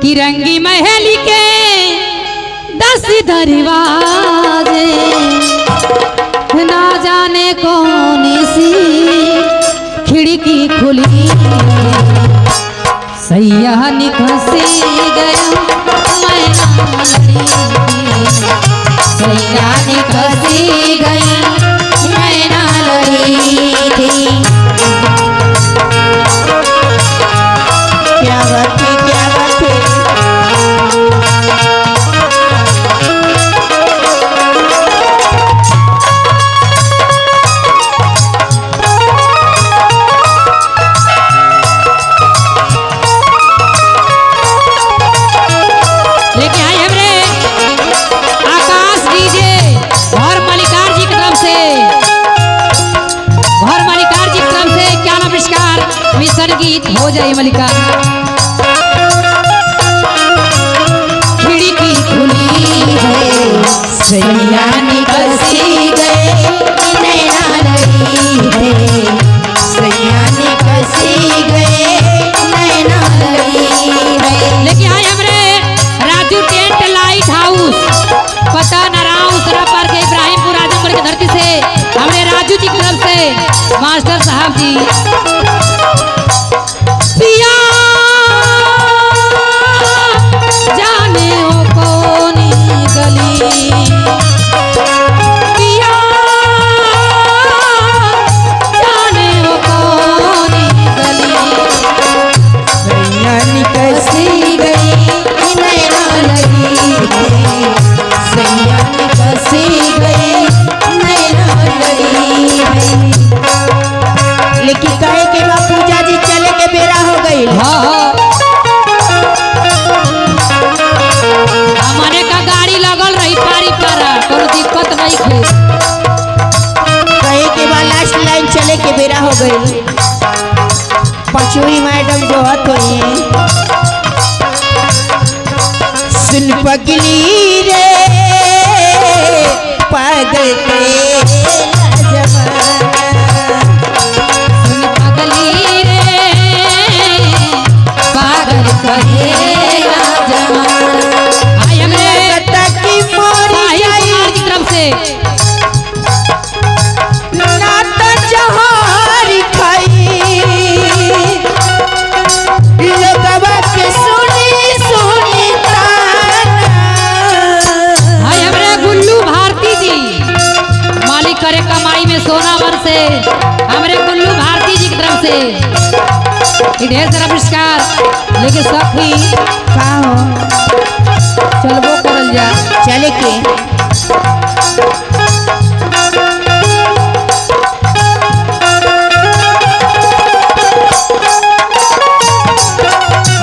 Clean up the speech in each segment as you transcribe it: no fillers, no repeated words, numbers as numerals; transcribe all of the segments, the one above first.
कि रंगी महली के 10 दरवाजे ना जाने कौन सी खिड़की खुली सैया निकसी गया मैं ना लड़ी सैया निकसी गया मैं ना लड़ी थी। क्या बात है, क्या बात है। लेके आए हमरे आकाश डीजे और मलिकार जी की तरफ से और मलिकार जी की तरफ से क्या नाम पुरस्कार मिशन गीत हो जाए मलिकार। खिड़की खुली है सैया निकसी गए नैना लड़ी है सैया निकसी गए नैना लड़ी है। लेके आए हमरे राजू टेंट लाइट हाउस पता नारायण उसरा पार के इब्राहिमपुर आजमगढ़ की धरती से हमरे राजू जी की तरफ से मास्टर साहब जी पिया जाने हो कौनी गली पिया जाने हो कौनी गली सैया निकसी गई नैना लड़ी है सैया निकसी गई नैना लड़ी है। लेकिन कहे के बा पूजा जी चले के बेरा हो गई। हमारे का गाड़ी लगल रही पारी पारा कोनो दिक्कत नहीं थे। कहे के बाद लास्ट लाइन चले के बेरा हो गई। पचूरी मैडम जो हत हुई सुन पगली रे पागल तेरा जमाना पगली रे पागल कहेगा जमाना। आए हमरे की मोरी साहिल कुमार की तरफ से नात जहारी खाई लगवा के सुनी सुनी ताना। आए हमरे गुल्लू भारती जी मालिक करे कमाई में सोना वर से हमरे गुल्लू भारती जी की तरफ से ये ढेर सारा पुरस्कार लेके सखी का हो चलबो करल जा चले के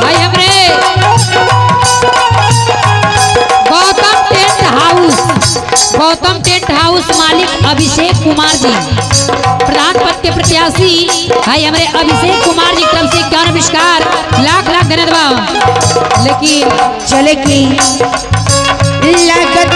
भाई हमरे गौतम टेंट हाउस मालिक अभिषेक कुमार जी प्रधान पद के प्रत्याशी भाई हमारे अभिषेक कुमार जी की तरफ से क्या नमस्कार लाख लाख धन्यवाद। लेकिन चले की लागत